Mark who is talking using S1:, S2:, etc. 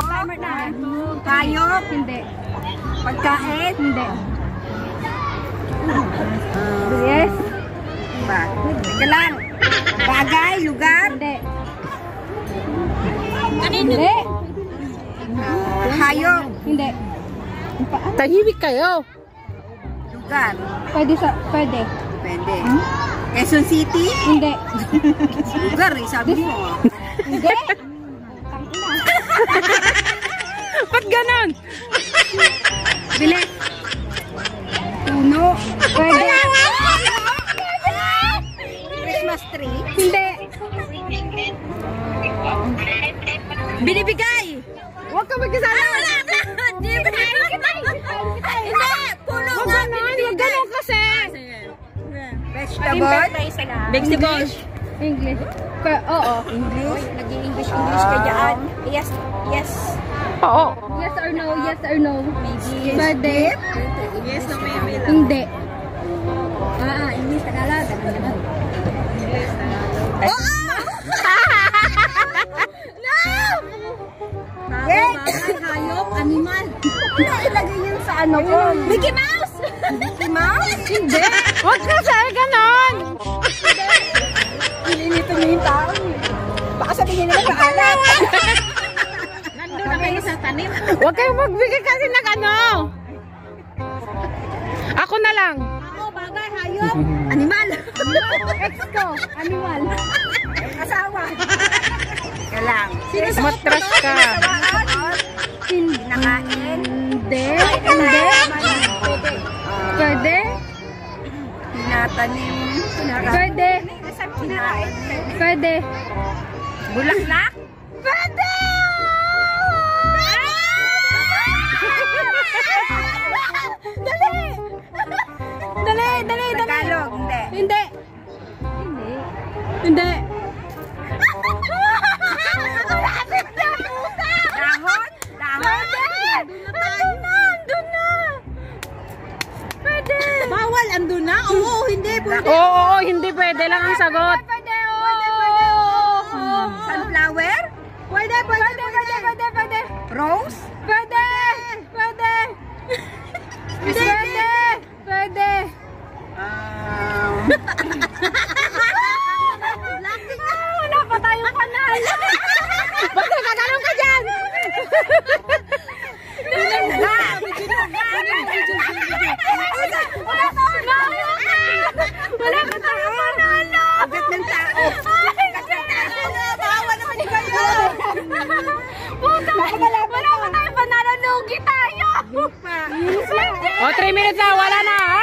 S1: Timer na.
S2: Hayop?
S1: Hindi.
S2: Pagkain?
S1: Hindi. Yes.
S2: Teka lang. Bagay? Lugar?
S1: Hindi. Hindi.
S2: Hayop?
S1: Hindi.
S3: Tahimik kayo.
S2: Lugar?
S1: Pwede.
S2: Pwede. Quezon City?
S1: Hindi.
S2: Lugar eh, sabi mo.
S1: Hindi.
S3: Ba't ganon?
S1: Bilis.
S2: Puno?
S1: Pwede.
S2: Christmas tree?
S1: Hindi.
S2: Binibigay!
S3: Huwag ka magkasama.
S2: Hindi! Puno
S3: Huwag
S2: nga!
S3: ganon. Huwag ganon kasi.
S2: Vegetable?
S3: Vegetables.
S1: English. Oo.
S2: English? Nag-i-English ka dyan? Yes. Yes.
S3: Oo.
S1: Yes or no? Yes or no? Pwede.
S3: Yes, no, maybe.
S1: Hindi.
S2: English, Tagalog. Yes! Hayop, animal. Ilagay yun sa ano ko. Mickey Mouse! Mickey Mouse?
S1: Hindi.
S3: Huwag kasi ganon.
S2: Ilinito mo yung tao. Baka sabihin nila maalat.
S3: Nandun na kayo sa tanim. Huwag kayong magbigay kasi ng ano. Ako na lang.
S2: Ako, bagay, hayop. Animal.
S1: Ex ko. Animal.
S2: Asawa. Teka lang.
S3: Matras ka.
S1: Hindi.
S2: Nakain.
S1: Hindi. Hindi. Pwede.
S2: Tinatanim.
S1: Pwede. Pwede.
S2: Bulaklak?
S1: Pwede! Dali!
S2: Tagalog, hindi.
S1: Hindi. Hindi.
S2: Dahon? Dahon?
S1: Andun na. Pwede.
S2: Bawal, andun na? Oo, hindi. Pwede.
S3: Oo, hindi pwede lang ang sagot.
S1: Pwede.
S2: Sunflower?
S1: Pwede.
S2: Rose?
S1: Pwede. Wala pa tayong panalo.
S3: Ba't nagkaganon ka dyan?
S1: Wala pa tayong panalo.
S2: Agat ng tao. Bawa naman ni kayo.
S1: Puta, wala pa tayong panalo. Lugi tayo.
S3: O, 3 minutes na. Wala na.